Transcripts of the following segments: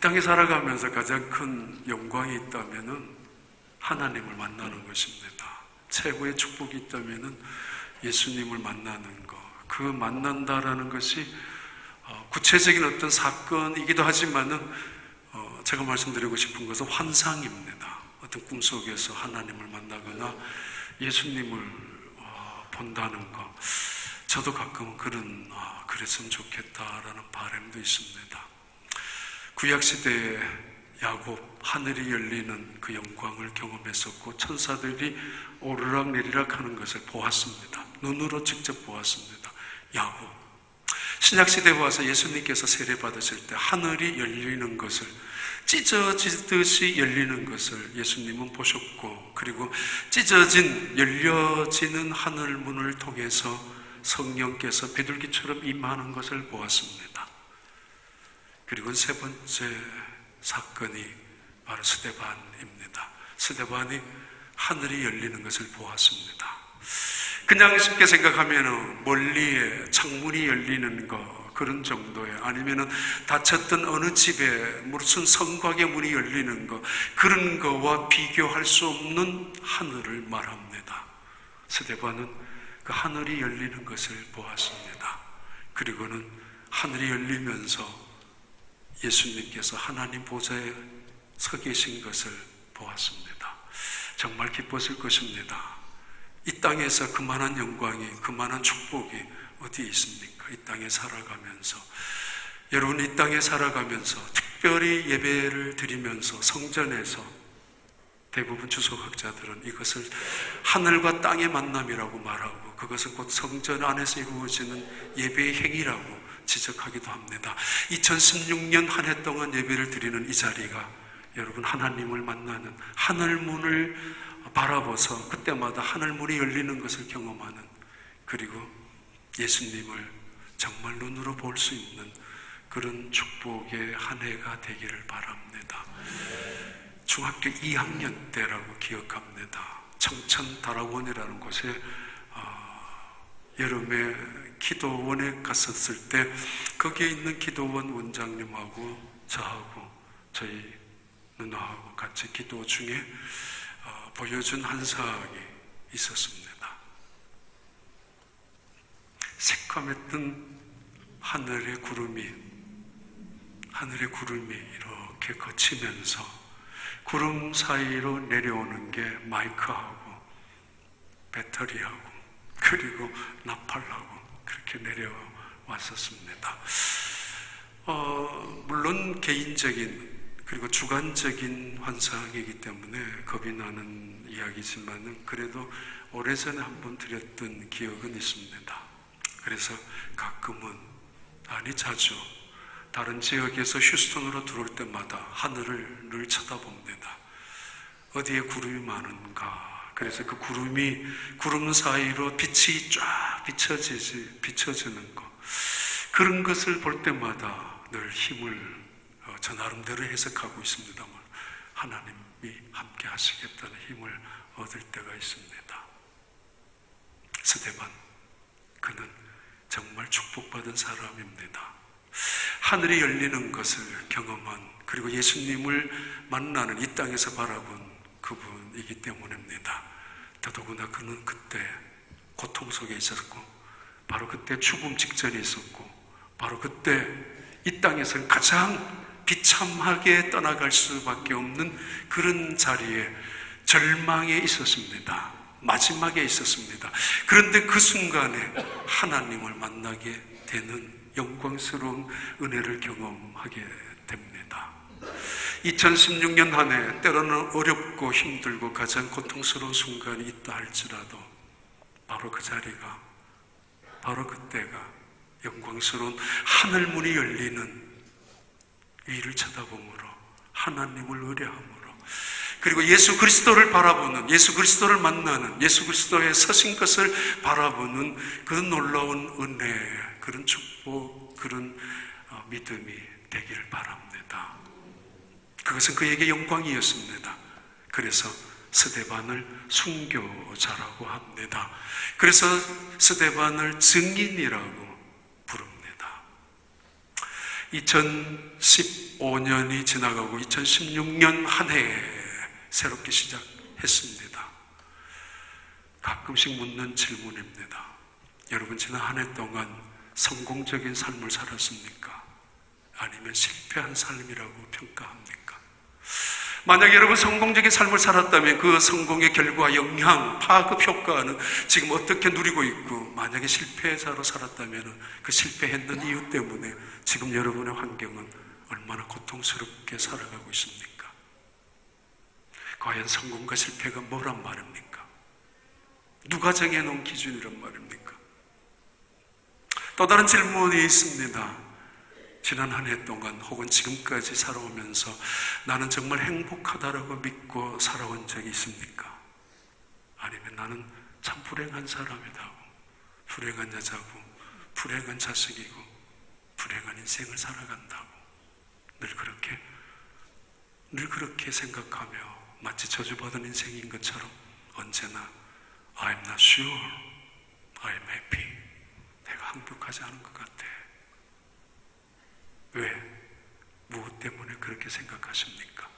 땅에 살아가면서 가장 큰 영광이 있다면은 하나님을 만나는 것입니다. 최고의 축복이 있다면은 예수님을 만나는 것. 그 만난다라는 것이 구체적인 어떤 사건이기도 하지만은 제가 말씀드리고 싶은 것은 환상입니다. 어떤 꿈속에서 하나님을 만나거나 예수님을 본다는 것. 저도 가끔은 그랬으면 좋겠다라는 바람도 있습니다. 구약시대에 야곱, 하늘이 열리는 그 영광을 경험했었고 천사들이 오르락내리락 하는 것을 보았습니다. 눈으로 직접 보았습니다. 야곱. 신약시대에 와서 예수님께서 세례받으실 때 하늘이 열리는 것을, 찢어지듯이 열리는 것을 예수님은 보셨고, 그리고 열려지는 하늘문을 통해서 성령께서 비둘기처럼 임하는 것을 보았습니다. 그리고 세 번째 사건이 바로 스데반입니다. 스데반이 하늘이 열리는 것을 보았습니다. 그냥 쉽게 생각하면 멀리에 창문이 열리는 것, 그런 정도에, 아니면은 닫혔던 어느 집에 무슨 성곽의 문이 열리는 것, 그런 거와 비교할 수 없는 하늘을 말합니다. 스데반은 그 하늘이 열리는 것을 보았습니다. 그리고는 하늘이 열리면서 예수님께서 하나님 보좌에 서 계신 것을 보았습니다. 정말 기뻤을 것입니다. 이 땅에서 그만한 영광이, 그만한 축복이 어디에 있습니까? 이 땅에 살아가면서, 여러분, 이 땅에 살아가면서 특별히 예배를 드리면서 성전에서 대부분 주석학자들은 이것을 하늘과 땅의 만남이라고 말하고, 그것은 곧 성전 안에서 이루어지는 예배의 행위라고 지적하기도 합니다. 2016년 한 해 동안 예배를 드리는 이 자리가 여러분 하나님을 만나는, 하늘문을 바라보서 그때마다 하늘문이 열리는 것을 경험하는, 그리고 예수님을 정말 눈으로 볼 수 있는 그런 축복의 한 해가 되기를 바랍니다. 중학교 2학년 때라고 기억합니다. 청천다락원이라는 곳에 여름에 기도원에 갔었을 때 거기에 있는 기도원 원장님하고 저하고 저희 누나하고 같이 기도 중에 보여준 한 사항이 있었습니다. 새까맸던 하늘의 구름이 이렇게 거치면서 구름 사이로 내려오는 게 마이크하고 배터리하고 그리고 나팔하고 그렇게 내려왔었습니다. 물론 개인적인 그리고 주관적인 환상이기 때문에 겁이 나는 이야기지만은 그래도 오래전에 한번 드렸던 기억은 있습니다. 그래서 가끔은, 아니 자주, 다른 지역에서 휴스턴으로 들어올 때마다 하늘을 늘 쳐다봅니다. 어디에 구름이 많은가. 그래서 그 구름 사이로 빛이 쫙 비춰지는 것, 그런 것을 볼 때마다 늘 힘을 저 나름대로 해석하고 있습니다만 하나님이 함께 하시겠다는 힘을 얻을 때가 있습니다. 스데반, 그는 정말 축복받은 사람입니다. 하늘이 열리는 것을 경험한, 그리고 예수님을 만나는, 이 땅에서 바라본 그분이기 때문입니다. 더더구나 그는 그때 고통 속에 있었고, 바로 그때 죽음 직전에 있었고, 바로 그때 이 땅에서 가장 비참하게 떠나갈 수밖에 없는 그런 자리에, 절망에 있었습니다. 마지막에 있었습니다. 그런데 그 순간에 하나님을 만나게 되는 영광스러운 은혜를 경험하게 됩니다. 2016년 한 해 때로는 어렵고 힘들고 가장 고통스러운 순간이 있다 할지라도 바로 그 자리가, 바로 그때가 영광스러운 하늘문이 열리는, 위를 쳐다보므로 하나님을 의뢰함으로, 그리고 예수 그리스도를 바라보는, 예수 그리스도를 만나는, 예수 그리스도의 서신 것을 바라보는 그 놀라운 은혜, 그런 축복, 그런 믿음이 되기를 바랍니다. 그것은 그에게 영광이었습니다. 그래서 스데반을 순교자라고 합니다. 그래서 스데반을 증인이라고 부릅니다. 2015년이 지나가고 2016년 한 해 새롭게 시작했습니다. 가끔씩 묻는 질문입니다. 여러분, 지난 한 해 동안 성공적인 삶을 살았습니까? 아니면 실패한 삶이라고 평가합니까? 만약 여러분 성공적인 삶을 살았다면 그 성공의 결과, 영향, 파급 효과는 지금 어떻게 누리고 있고, 만약에 실패자로 살았다면 그 실패했는 이유 때문에 지금 여러분의 환경은 얼마나 고통스럽게 살아가고 있습니까? 과연 성공과 실패가 뭐란 말입니까? 누가 정해놓은 기준이란 말입니까? 또 다른 질문이 있습니다. 지난 한 해 동안 혹은 지금까지 살아오면서 나는 정말 행복하다라고 믿고 살아온 적이 있습니까? 아니면 나는 참 불행한 사람이다, 불행한 여자고 불행한 자식이고 불행한 인생을 살아간다고 늘 그렇게 생각하며 마치 저주받은 인생인 것처럼 언제나 I'm not sure, I'm happy, 내가 행복하지 않은 것 같아. 왜? 무엇 때문에 그렇게 생각하십니까?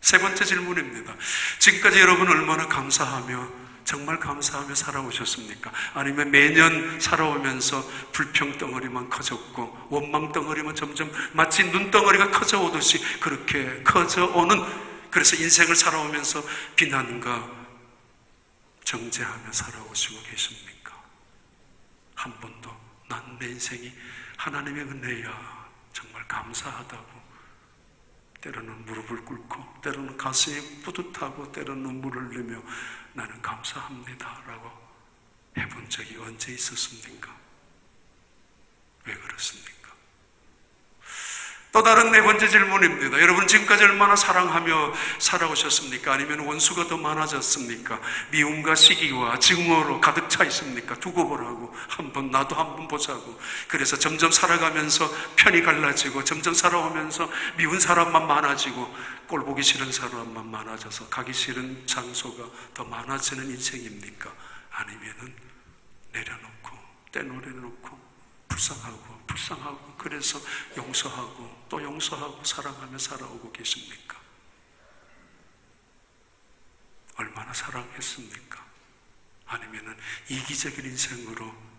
세 번째 질문입니다. 지금까지 여러분 얼마나 정말 감사하며 살아오셨습니까? 아니면 매년 살아오면서 불평덩어리만 커졌고 원망 덩어리만 점점 마치 눈덩어리가 커져오듯이 그렇게 커져오는, 그래서 인생을 살아오면서 비난과 정죄하며 살아오시고 계십니까? 한 번도 난 내 인생이 하나님의 은혜야, 정말 감사하다고, 때로는 무릎을 꿇고 때로는 가슴이 뿌듯하고 때로는 눈물을 흘리며 나는 감사합니다 라고 해본 적이 언제 있었습니까? 왜 그렇습니까? 또 다른 네 번째 질문입니다. 여러분 지금까지 얼마나 사랑하며 살아오셨습니까? 아니면 원수가 더 많아졌습니까? 미움과 시기와 증오로 가득 차 있습니까? 두고 보라고, 나도 한번 보자고. 그래서 점점 살아가면서 편이 갈라지고, 점점 살아오면서 미운 사람만 많아지고, 꼴 보기 싫은 사람만 많아져서 가기 싫은 장소가 더 많아지는 인생입니까? 아니면은 내려놓고 떼놓고 불쌍하고 그래서 용서하고 또 용서하고 사랑하며 살아오고 계십니까? 얼마나 사랑했습니까? 아니면은 이기적인 인생으로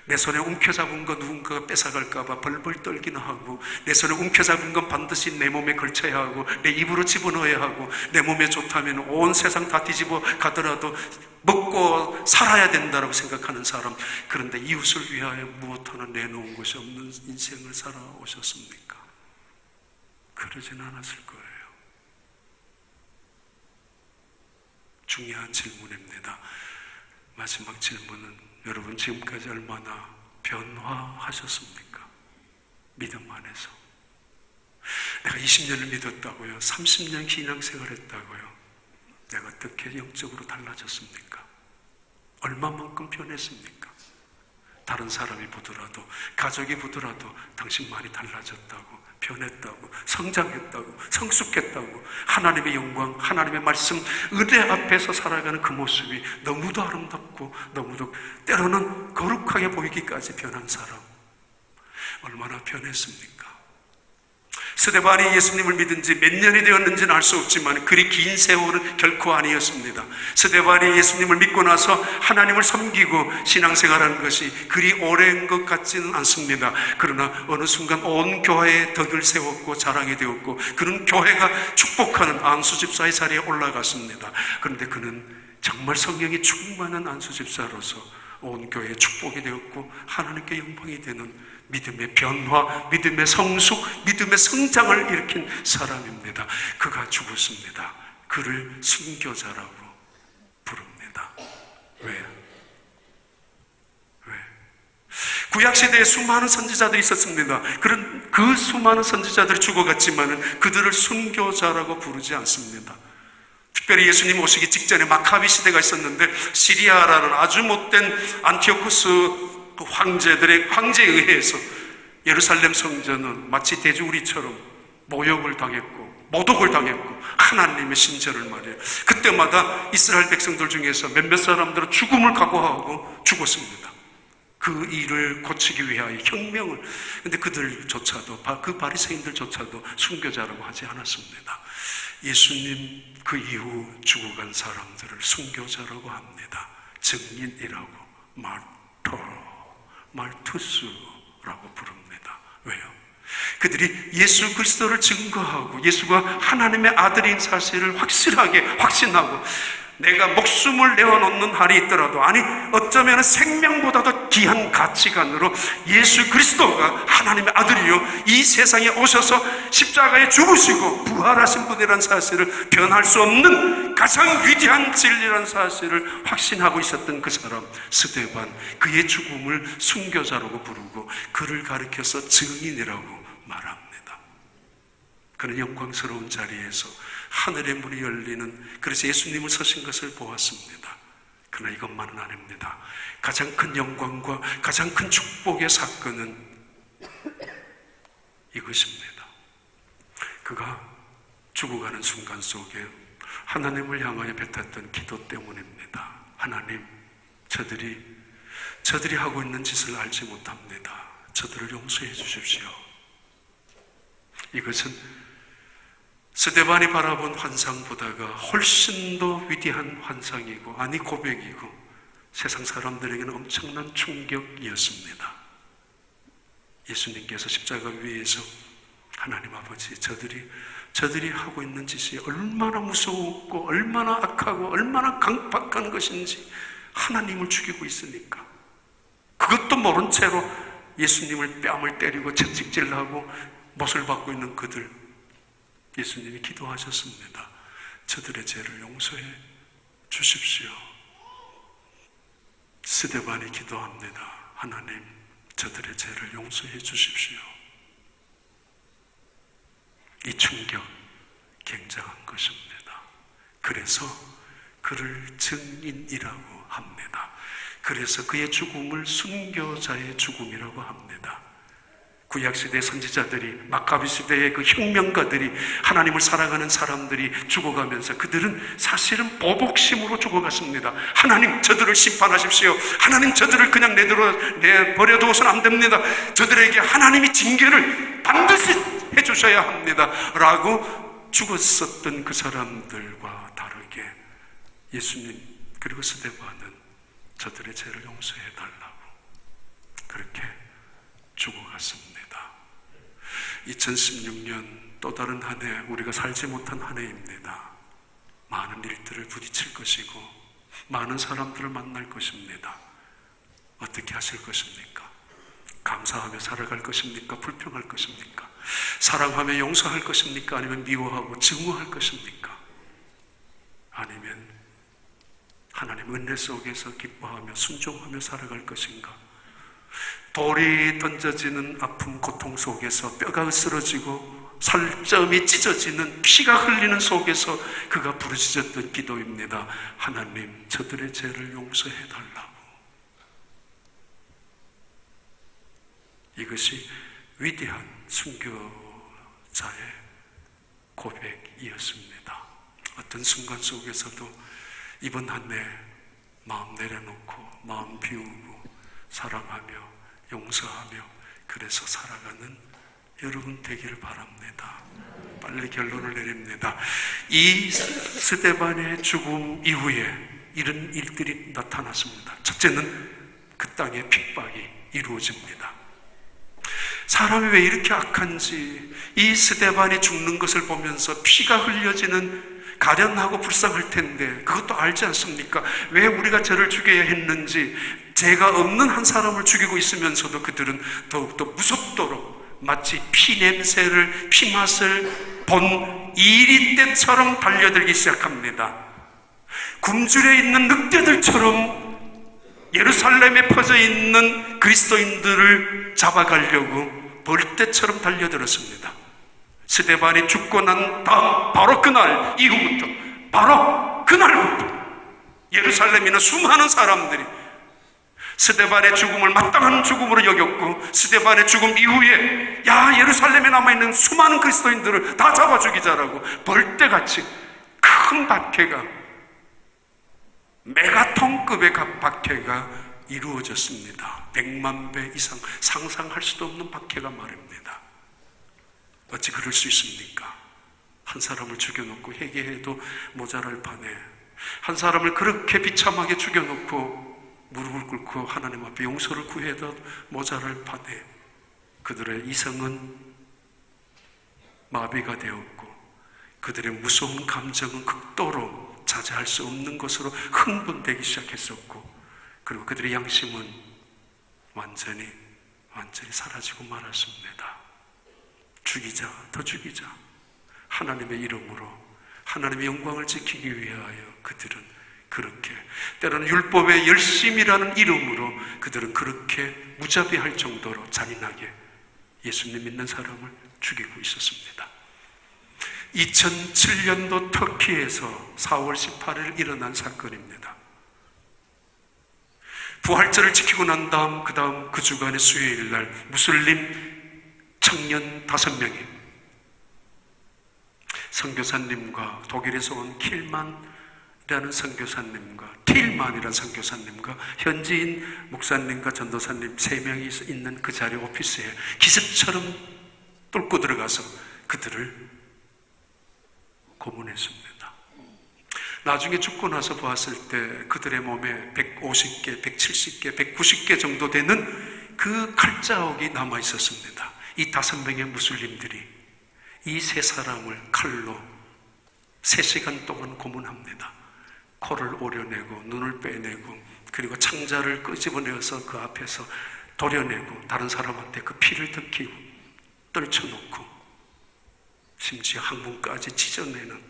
내 손에 움켜잡은 거 누군가가 뺏어갈까봐 벌벌 떨기나 하고, 내 손에 움켜잡은 건 반드시 내 몸에 걸쳐야 하고 내 입으로 집어넣어야 하고, 내 몸에 좋다면 온 세상 다 뒤집어 가더라도 먹고 살아야 된다고 생각하는 사람, 그런데 이웃을 위하여 무엇 하나 내놓은 것이 없는 인생을 살아오셨습니까? 그러진 않았을 거예요. 중요한 질문입니다. 마지막 질문은 여러분 지금까지 얼마나 변화하셨습니까? 믿음 안에서. 내가 20년을 믿었다고요? 30년 신앙생활 했다고요? 내가 어떻게 영적으로 달라졌습니까? 얼마만큼 변했습니까? 다른 사람이 보더라도, 가족이 보더라도 당신 많이 달라졌다고, 변했다고, 성장했다고, 성숙했다고, 하나님의 영광, 하나님의 말씀, 은혜 앞에서 살아가는 그 모습이 너무도 아름답고 너무도 때로는 거룩하게 보이기까지 변한 사람, 얼마나 변했습니까? 스데반이 예수님을 믿은 지 몇 년이 되었는지는 알 수 없지만 그리 긴 세월은 결코 아니었습니다. 스데반이 예수님을 믿고 나서 하나님을 섬기고 신앙생활하는 것이 그리 오랜 것 같지는 않습니다. 그러나 어느 순간 온 교회에 덕을 세웠고 자랑이 되었고, 그는 교회가 축복하는 안수집사의 자리에 올라갔습니다. 그런데 그는 정말 성령이 충만한 안수집사로서 온 교회에 축복이 되었고 하나님께 영광이 되는 믿음의 변화, 믿음의 성숙, 믿음의 성장을 일으킨 사람입니다. 그가 죽었습니다. 그를 순교자라고 부릅니다. 왜? 구약시대에 수많은 선지자들이 있었습니다. 그런 그 수많은 선지자들이 죽어갔지만 그들을 순교자라고 부르지 않습니다. 특별히 예수님 오시기 직전에 마카비 시대가 있었는데, 시리아라는 아주 못된 안티오쿠스 황제에 의해서 예루살렘 성전은 마치 돼지우리처럼 모욕을 당했고 모독을 당했고, 하나님의 신전을 말이에요. 그때마다 이스라엘 백성들 중에서 몇몇 사람들은 죽음을 각오하고 죽었습니다. 그 일을 고치기 위하여 혁명을. 근데 그들조차도, 그 바리새인들조차도 순교자라고 하지 않았습니다. 예수님 그 이후 죽어간 사람들을 순교자라고 합니다. 증인이라고, 말투스라고 부릅니다. 왜요? 그들이 예수 그리스도를 증거하고 예수가 하나님의 아들인 사실을 확실하게 확신하고, 내가 목숨을 내어놓는 한이 있더라도, 아니 어쩌면 생명보다도 귀한 가치관으로 예수 그리스도가 하나님의 아들이요 이 세상에 오셔서 십자가에 죽으시고 부활하신 분이라는 사실을 변할 수 없는 가장 위대한 진리라는 사실을 확신하고 있었던 그 사람 스데반, 그의 죽음을 순교자라고 부르고 그를 가리켜서 증인이라고 말합니다. 그는 영광스러운 자리에서 하늘의 문이 열리는, 그래서 예수님을 서신 것을 보았습니다. 그러나 이것만은 아닙니다. 가장 큰 영광과 가장 큰 축복의 사건은 이것입니다. 그가 죽어가는 순간 속에 하나님을 향하여 뱉었던 기도 때문입니다. 하나님, 저들이 하고 있는 짓을 알지 못합니다. 저들을 용서해 주십시오. 이것은 스데반이 바라본 환상보다가 훨씬 더 위대한 환상이고, 아니 고백이고, 세상 사람들에게는 엄청난 충격이었습니다. 예수님께서 십자가 위에서 하나님 아버지, 저들이 하고 있는 짓이 얼마나 무서웠고 얼마나 악하고 얼마나 강박한 것인지 하나님을 죽이고 있으니까, 그것도 모른 채로 예수님을 뺨을 때리고 채찍질하고 못을 받고 있는 그들, 예수님이 기도하셨습니다. 저들의 죄를 용서해 주십시오. 스데반이 기도합니다. 하나님, 저들의 죄를 용서해 주십시오. 이 충격 굉장한 것입니다. 그래서 그를 증인이라고 합니다. 그래서 그의 죽음을 순교자의 죽음이라고 합니다. 구약시대 선지자들이, 마카비 시대의 그 혁명가들이, 하나님을 살아가는 사람들이 죽어가면서 그들은 사실은 보복심으로 죽어갔습니다. 하나님, 저들을 심판하십시오. 하나님, 저들을 그냥 내버려두어서는 안 됩니다. 저들에게 하나님이 징계를 반드시 해주셔야 합니다 라고 죽었었던 그 사람들과 다르게 예수님 그리고 스데반은 저들의 죄를 용서해달라고 그렇게 죽어갔습니다. 2016년 또 다른 한 해, 우리가 살지 못한 한 해입니다. 많은 일들을 부딪힐 것이고 많은 사람들을 만날 것입니다. 어떻게 하실 것입니까? 감사하며 살아갈 것입니까? 불평할 것입니까? 사랑하며 용서할 것입니까? 아니면 미워하고 증오할 것입니까? 아니면 하나님 은혜 속에서 기뻐하며 순종하며 살아갈 것인가? 돌이 던져지는 아픔, 고통 속에서 뼈가 으스러지고 살점이 찢어지는, 피가 흘리는 속에서 그가 부르짖었던 기도입니다. 하나님, 저들의 죄를 용서해 달라고. 이것이 위대한 순교자의 고백이었습니다. 어떤 순간 속에서도 이번 한 해 마음 내려놓고 마음 비우고 사랑하며 용서하며 그래서 살아가는 여러분 되기를 바랍니다. 빨리 결론을 내립니다. 이 스데반의 죽음 이후에 이런 일들이 나타났습니다. 첫째는 그 땅에 핍박이 이루어집니다. 사람이 왜 이렇게 악한지, 이 스데반이 죽는 것을 보면서 피가 흘려지는 가련하고 불쌍할 텐데 그것도 알지 않습니까? 왜 우리가 저를 죽여야 했는지, 죄가 없는 한 사람을 죽이고 있으면서도 그들은 더욱더 무섭도록 마치 피냄새를, 피맛을 본 이리떼처럼 달려들기 시작합니다. 굶주려 있는 늑대들처럼 예루살렘에 퍼져 있는 그리스도인들을 잡아가려고 벌떼처럼 달려들었습니다. 스데반이 죽고 난 다음 바로 그날 이후부터, 바로 그날부터 예루살렘에 있는 수많은 사람들이 스데반의 죽음을 마땅한 죽음으로 여겼고, 스데반의 죽음 이후에 야, 예루살렘에 남아있는 수많은 그리스도인들을 다 잡아 죽이자라고 벌떼같이 큰 박해가, 메가톤급의 박해가 이루어졌습니다. 100만 배 이상 상상할 수도 없는 박해가 말입니다. 어찌 그럴 수 있습니까? 한 사람을 죽여놓고 회개해도 모자랄 판에 한 사람을 그렇게 비참하게 죽여놓고 무릎을 꿇고 하나님 앞에 용서를 구해도 모자랄 판에 그들의 이성은 마비가 되었고 그들의 무서운 감정은 극도로 자제할 수 없는 것으로 흥분되기 시작했었고 그리고 그들의 양심은 완전히 사라지고 말았습니다. 죽이자, 더 죽이자. 하나님의 이름으로 하나님의 영광을 지키기 위하여 그들은 그렇게 때로는 율법의 열심이라는 이름으로 그들은 그렇게 무자비할 정도로 잔인하게 예수님 믿는 사람을 죽이고 있었습니다. 2007년도 터키에서 4월 18일 일어난 사건입니다. 부활절을 지키고 난 다음 그 주간의 수요일날 무슬림 청년 5명이 선교사님과 독일에서 온 틸만이라는 선교사님과 현지인 목사님과 전도사님 3명이 있는 그 자리 오피스에 기습처럼 뚫고 들어가서 그들을 고문했습니다. 나중에 죽고 나서 보았을 때 그들의 몸에 150개, 170개, 190개 정도 되는 그 칼자국이 남아 있었습니다. 이 5명의 무슬림들이 이 3사람을 칼로 3시간 동안 고문합니다. 코를 오려내고 눈을 빼내고 그리고 창자를 끄집어내어서 그 앞에서 도려내고 다른 사람한테 그 피를 들키고 떨쳐놓고 심지어 항문까지 찢어내는.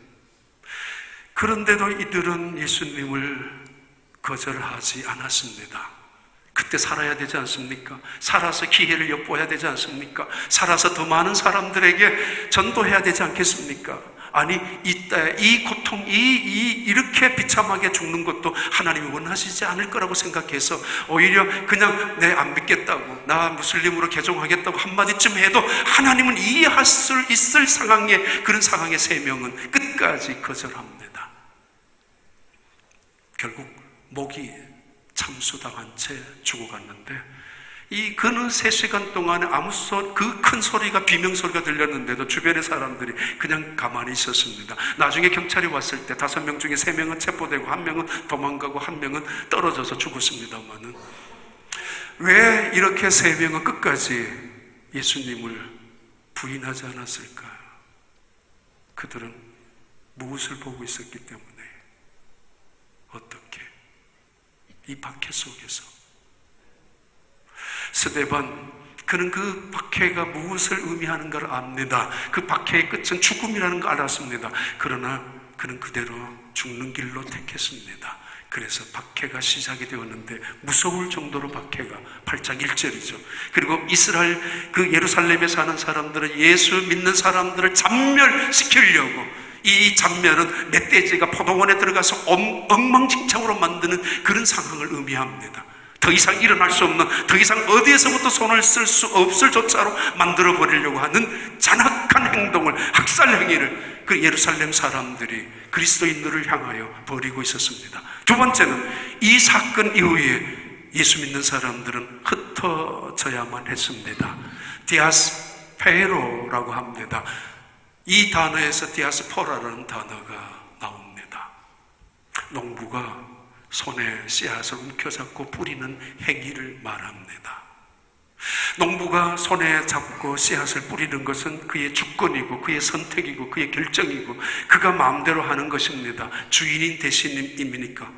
그런데도 이들은 예수님을 거절하지 않았습니다. 그때 살아야 되지 않습니까? 살아서 기회를 엿보아야 되지 않습니까? 살아서 더 많은 사람들에게 전도해야 되지 않겠습니까? 아니, 이 고통, 이렇게 비참하게 죽는 것도 하나님이 원하시지 않을 거라고 생각해서 오히려 그냥 안 믿겠다고, 나 무슬림으로 개종하겠다고 한마디쯤 해도 하나님은 이해할 수 있을 그런 상황의 3명은 끝까지 거절합니다. 결국 목이 참수당한 채 죽어갔는데 이 그는 3시간 동안에 그 큰 소리가 비명소리가 들렸는데도 주변의 사람들이 그냥 가만히 있었습니다. 나중에 경찰이 왔을 때 5명 중에 3명은 체포되고 1명은 도망가고 1명은 떨어져서 죽었습니다만은 왜 이렇게 3명은 끝까지 예수님을 부인하지 않았을까? 그들은 무엇을 보고 있었기 때문에 어떻게 이 박해 속에서 스데반 그는 그 박해가 무엇을 의미하는가를 압니다. 그 박해의 끝은 죽음이라는 걸 알았습니다. 그러나 그는 그대로 죽는 길로 택했습니다. 그래서 박해가 시작이 되었는데 무서울 정도로 박해가 8장 1절이죠. 그리고 이스라엘 그 예루살렘에 사는 사람들은 예수 믿는 사람들을 잔멸시키려고 이 잔멸은 멧돼지가 포도원에 들어가서 엉망진창으로 만드는 그런 상황을 의미합니다. 더 이상 일어날 수 없는, 더 이상 어디에서부터 손을 쓸 수 없을 조차로 만들어버리려고 하는 잔악한 행동을, 학살 행위를 그 예루살렘 사람들이 그리스도인들을 향하여 벌이고 있었습니다. 두 번째는 이 사건 이후에 예수 믿는 사람들은 흩어져야만 했습니다. 디아스페로라고 합니다. 이 단어에서 디아스포라라는 단어가 나옵니다. 농부가 손에 씨앗을 움켜잡고 뿌리는 행위를 말합니다. 농부가 손에 잡고 씨앗을 뿌리는 것은 그의 주권이고 그의 선택이고 그의 결정이고 그가 마음대로 하는 것입니다. 주인인 대신임이니까.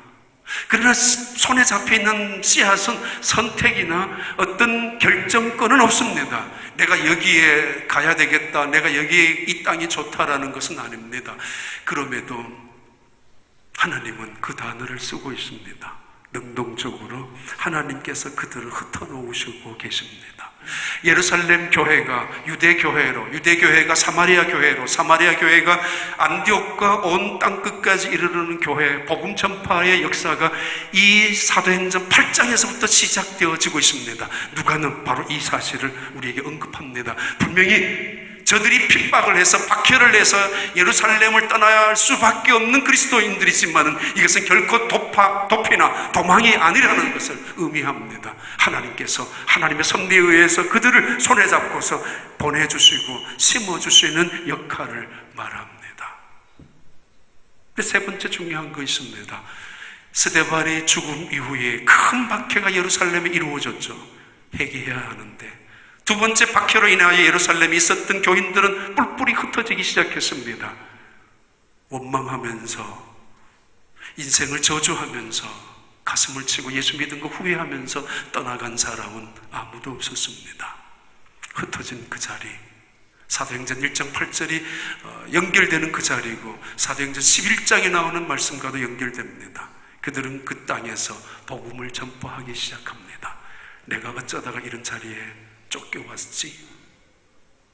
그러나 손에 잡혀있는 씨앗은 선택이나 어떤 결정권은 없습니다. 내가 여기에 가야 되겠다, 내가 여기에 이 땅이 좋다라는 것은 아닙니다. 그럼에도 하나님은 그 단어를 쓰고 있습니다. 능동적으로 하나님께서 그들을 흩어놓으시고 계십니다. 예루살렘 교회가 유대교회가 사마리아 교회가 안디옥과 온 땅끝까지 이르르는 교회, 복음 전파의 역사가 이 사도행전 8장에서부터 시작되어지고 있습니다. 누가는 바로 이 사실을 우리에게 언급합니다. 분명히 저들이 핍박을 해서 박해를 해서 예루살렘을 떠나야 할 수밖에 없는 그리스도인들이지만 이것은 결코 도피나 도망이 아니라는 것을 의미합니다. 하나님께서 하나님의 섭리에 의해서 그들을 손에 잡고서 보내주시고 심어주시는 역할을 말합니다. 세 번째 중요한 거 있습니다. 스데반의 죽음 이후에 큰 박해가 예루살렘에 이루어졌죠. 회개해야 하는데 두 번째 박해로 인하여 예루살렘에 있었던 교인들은 뿔뿔이 흩어지기 시작했습니다. 원망하면서 인생을 저주하면서 가슴을 치고 예수 믿은 거 후회하면서 떠나간 사람은 아무도 없었습니다. 흩어진 그 자리, 사도행전 1장 8절이 연결되는 그 자리고 사도행전 11장에 나오는 말씀과도 연결됩니다. 그들은 그 땅에서 복음을 전파하기 시작합니다. 내가 어쩌다가 이런 자리에 쫓겨왔지?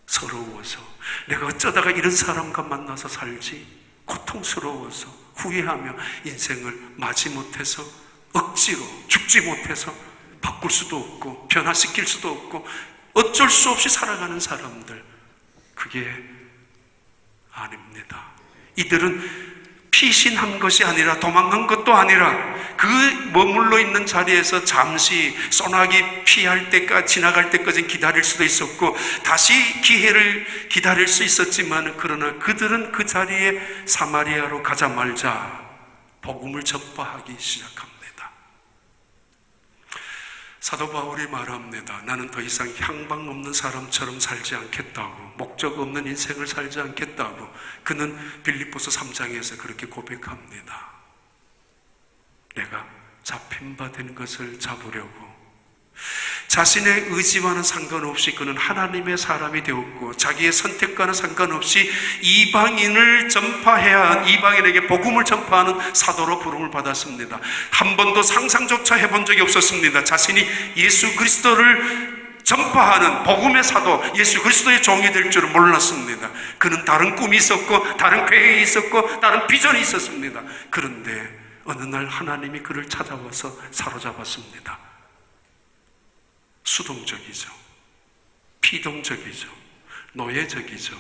서러워서. 내가 어쩌다가 이런 사람과 만나서 살지? 고통스러워서 후회하며 인생을 마지못해서 억지로 죽지 못해서 바꿀 수도 없고 변화시킬 수도 없고 어쩔 수 없이 살아가는 사람들, 그게 아닙니다. 이들은 피신한 것이 아니라 도망간 것도 아니라 그 머물러 있는 자리에서 잠시 소나기 피할 때까지 지나갈 때까지 기다릴 수도 있었고 다시 기회를 기다릴 수 있었지만 그러나 그들은 그 자리에 사마리아로 가자마자 복음을 전파하기 시작합니다. 사도 바울이 말합니다. 나는 더 이상 향방 없는 사람처럼 살지 않겠다고, 목적 없는 인생을 살지 않겠다고. 그는 빌립보서 3장에서 그렇게 고백합니다. 내가 잡힌 바 된 것을 잡으려고. 자신의 의지와는 상관없이 그는 하나님의 사람이 되었고 자기의 선택과는 상관없이 이방인을 전파해야, 이방인에게 복음을 전파하는 사도로 부름을 받았습니다. 한 번도 상상조차 해본 적이 없었습니다. 자신이 예수 그리스도를 전파하는 복음의 사도, 예수 그리스도의 종이 될 줄은 몰랐습니다. 그는 다른 꿈이 있었고 다른 계획이 있었고 다른 비전이 있었습니다. 그런데 어느 날 하나님이 그를 찾아와서 사로잡았습니다. 수동적이죠. 피동적이죠. 노예적이죠.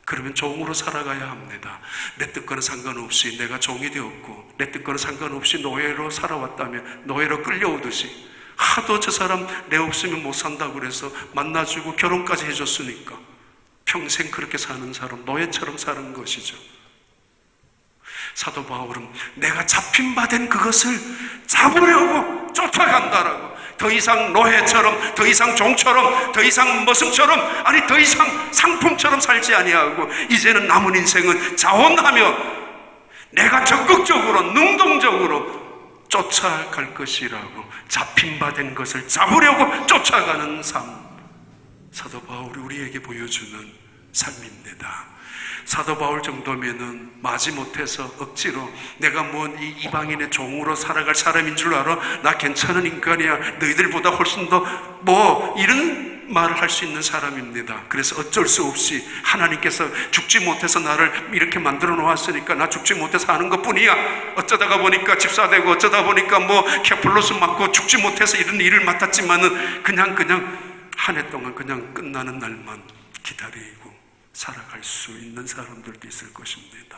그러면 종으로 살아가야 합니다. 내 뜻과는 상관없이 내가 종이 되었고 내 뜻과는 상관없이 노예로 살아왔다면 노예로 끌려오듯이 하도 저 사람 내 없으면 못 산다고 그래서 만나주고 결혼까지 해줬으니까 평생 그렇게 사는 사람, 노예처럼 사는 것이죠. 사도 바울은 내가 잡힌 바 된 그것을 잡으려고 쫓아간다라고. 더 이상 노예처럼, 더 이상 종처럼, 더 이상 머슴처럼, 아니 더 이상 상품처럼 살지 아니하고 이제는 남은 인생은 자원하며 내가 적극적으로 능동적으로 쫓아갈 것이라고. 잡힌 바 된 것을 잡으려고 쫓아가는 삶, 사도 바울이 우리에게 보여주는 삶입니다. 사도 바울 정도면은 마지못해서 억지로 내가 뭔 이 이방인의 종으로 살아갈 사람인 줄 알아? 나 괜찮은 인간이야. 너희들보다 훨씬 더 이런 말을 할 수 있는 사람입니다. 그래서 어쩔 수 없이 하나님께서 죽지 못해서 나를 이렇게 만들어 놓았으니까 나 죽지 못해서 하는 것 뿐이야. 어쩌다가 보니까 집사되고 어쩌다 보니까 케플로스 맞고 죽지 못해서 이런 일을 맡았지만은 그냥 한 해 동안 그냥 끝나는 날만 기다리고 살아갈 수 있는 사람들도 있을 것입니다.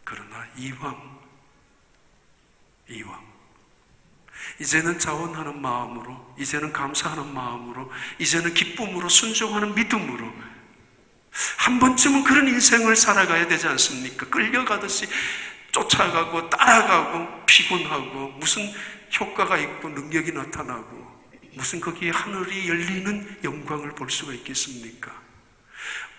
그러나 이왕 이제는 자원하는 마음으로, 이제는 감사하는 마음으로, 이제는 기쁨으로, 순종하는 믿음으로 한 번쯤은 그런 인생을 살아가야 되지 않습니까? 끌려가듯이 쫓아가고 따라가고 피곤하고 무슨 효과가 있고 능력이 나타나고 무슨 거기에 하늘이 열리는 영광을 볼 수가 있겠습니까?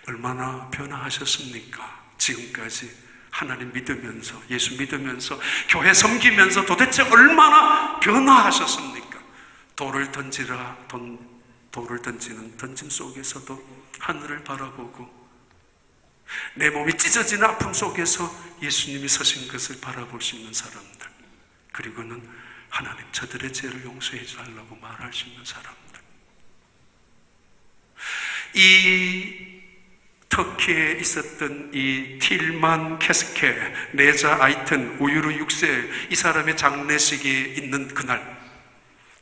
얼마나 변화하셨습니까? 지금까지 하나님 믿으면서, 예수 믿으면서, 교회 섬기면서 도대체 얼마나 변화하셨습니까? 돌을 던지는 던짐 속에서도 하늘을 바라보고 내 몸이 찢어지는 아픔 속에서 예수님이 서신 것을 바라볼 수 있는 사람들, 그리고는 하나님 저들의 죄를 용서해 달라고 말할 수 있는 사람들. 이 터키에 있었던 이 틸만 케스케, 네자 아이튼 우유르 6세, 이 사람의 장례식이 있는 그날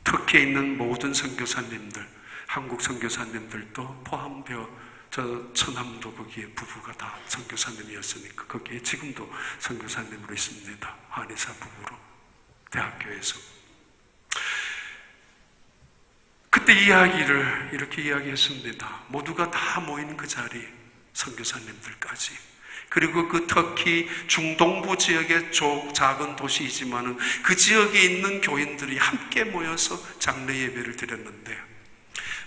터키에 있는 모든 선교사님들, 한국 선교사님들도 포함되어 저 처남도 거기에 부부가 다 선교사님이었으니까 거기에 지금도 선교사님으로 있습니다. 한의사 부부로 대학교에서. 그때 이야기를 이렇게 이야기했습니다. 모두가 다 모인 그 자리, 선교사님들까지. 그리고 그 터키 중동부 지역의 작은 도시이지만은 그 지역에 있는 교인들이 함께 모여서 장례 예배를 드렸는데,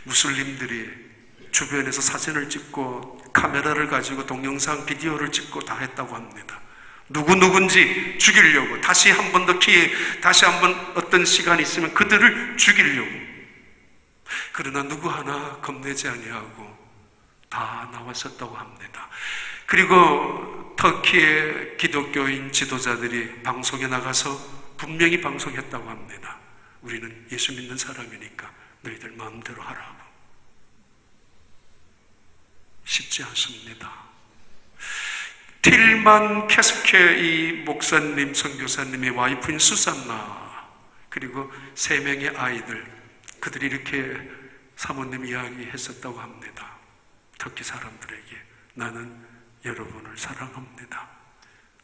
무슬림들이 주변에서 사진을 찍고 카메라를 가지고 동영상 비디오를 찍고 다 했다고 합니다. 누군지 죽이려고, 다시 한 번 더 다시 한 번 어떤 시간이 있으면 그들을 죽이려고. 그러나 누구 하나 겁내지 아니하고 다 나왔었다고 합니다. 그리고 터키의 기독교인 지도자들이 방송에 나가서 분명히 방송했다고 합니다. 우리는 예수 믿는 사람이니까 너희들 마음대로 하라고. 쉽지 않습니다. 틸만 캐스케 이 목사님, 선교사님의 와이프인 수산나, 그리고 3명의 아이들, 그들이 이렇게 사모님 이야기했었다고 합니다. 터키 사람들에게 나는 여러분을 사랑합니다.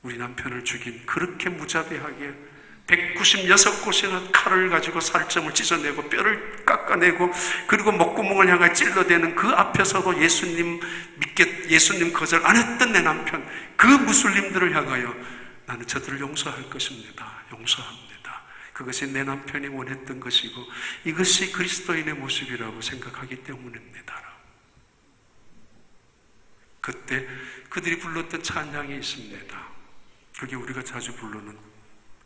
우리 남편을 죽인 그렇게 무자비하게 196곳이나 칼을 가지고 살점을 찢어내고 뼈를 깎아내고 그리고 목구멍을 향해 찔러대는 그 앞에서도 예수님 거절 안 했던 내 남편, 그 무슬림들을 향하여 나는 저들을 용서할 것입니다. 용서합니다. 그것이 내 남편이 원했던 것이고 이것이 그리스도인의 모습이라고 생각하기 때문입니다. 그때 그들이 불렀던 찬양이 있습니다. 그게 우리가 자주 부르는,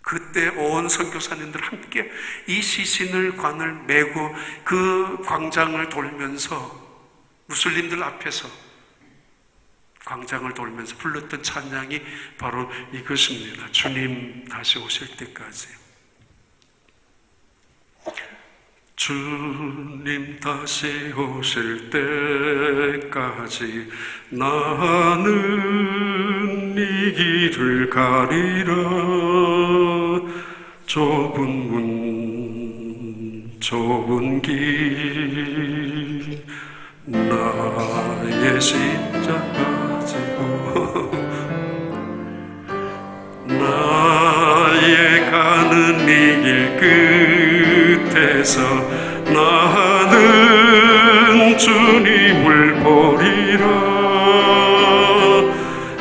그때 온 선교사님들 함께 이 시신을 관을 메고 그 광장을 돌면서, 무슬림들 앞에서 광장을 돌면서 불렀던 찬양이 바로 이것입니다. 주님 다시 오실 때까지. 주님 다시 오실 때까지 나는 이 길을 가리라. 좁은 문 좁은 길 나의 십자가 지고 나의 가는 이 길 끝에서 나는 주님을 보리라.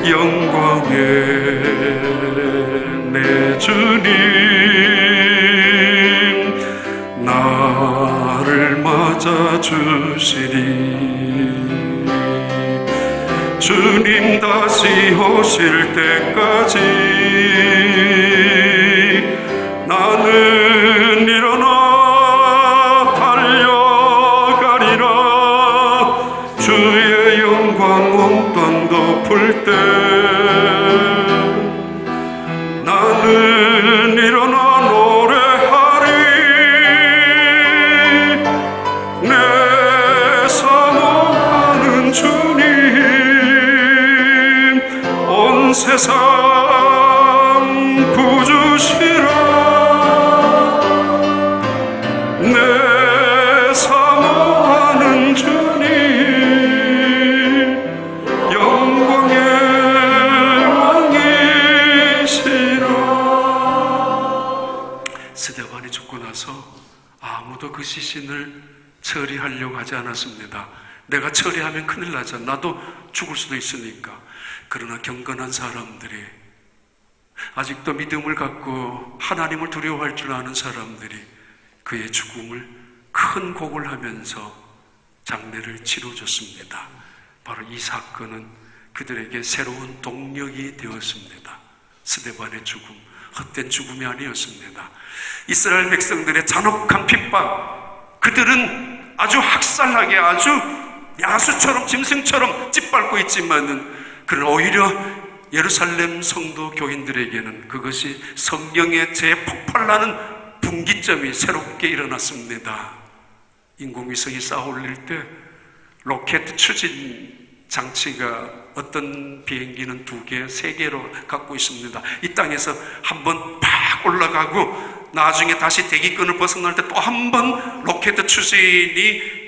영광의 내 주님 나를 맞아주시리. 주님 다시 오실 때까지 나는 일어나 달려가리라. 주의 영광 온 땅 덮을 때 나는 일어나 노래하리. 내 사모하는 주님 온 세상 구주시라. 내 사모하는 주님 영광의 왕이시라. 스데반이 죽고 나서 아무도 그 시신을 처리하려고 하지 않았습니다. 내가 처리하면 큰일 나잖아. 나도 죽을 수도 있으니까. 그러나 경건한 사람들이, 아직도 믿음을 갖고 하나님을 두려워할 줄 아는 사람들이 그의 죽음을 큰 곡을 하면서 장례를 치러줬습니다. 바로 이 사건은 그들에게 새로운 동력이 되었습니다. 스데반의 죽음, 헛된 죽음이 아니었습니다. 이스라엘 백성들의 잔혹한 핍박, 그들은 아주 학살하게, 아주 야수처럼 짐승처럼 짓밟고 있지만은, 그러나 오히려 예루살렘 성도 교인들에게는 그것이 성령의 재폭발나는 분기점이 새롭게 일어났습니다. 인공위성이 쌓아 올릴 때 로켓 추진 장치가 어떤 비행기는 2개, 3개로 갖고 있습니다. 이 땅에서 한번 팍 올라가고 나중에 다시 대기권을 벗어날 때 또 한 번 로켓 추진이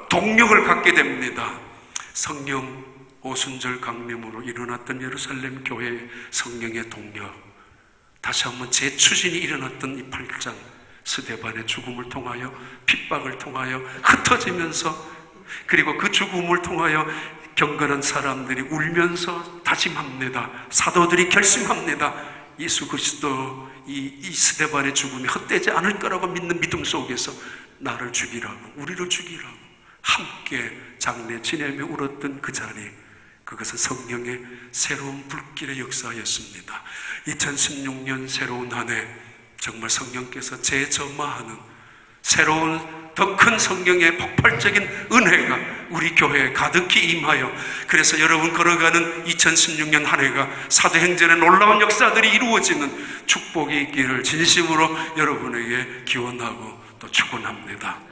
동력을 갖게 됩니다. 성령 오순절 강림으로 일어났던 예루살렘 교회의 성령의 동력, 다시 한번 재추진이 일어났던 이 8장 스데반의 죽음을 통하여, 핍박을 통하여 흩어지면서, 그리고 그 죽음을 통하여 경건한 사람들이 울면서 다짐합니다. 사도들이 결심합니다. 예수 그리스도 이 스데반의 죽음이 헛되지 않을 거라고 믿는 믿음 속에서 나를 죽이라고, 우리를 죽이라고 함께 장례 지내며 울었던 그 자리, 그것은 성령의 새로운 불길의 역사였습니다. 2016년 새로운 한 해, 정말 성령께서 재점화하는 새로운 더 큰 성령의 폭발적인 은혜가 우리 교회에 가득히 임하여, 그래서 여러분 걸어가는 2016년 한 해가 사도행전의 놀라운 역사들이 이루어지는 축복이 있기를 진심으로 여러분에게 기원하고 또 축원합니다.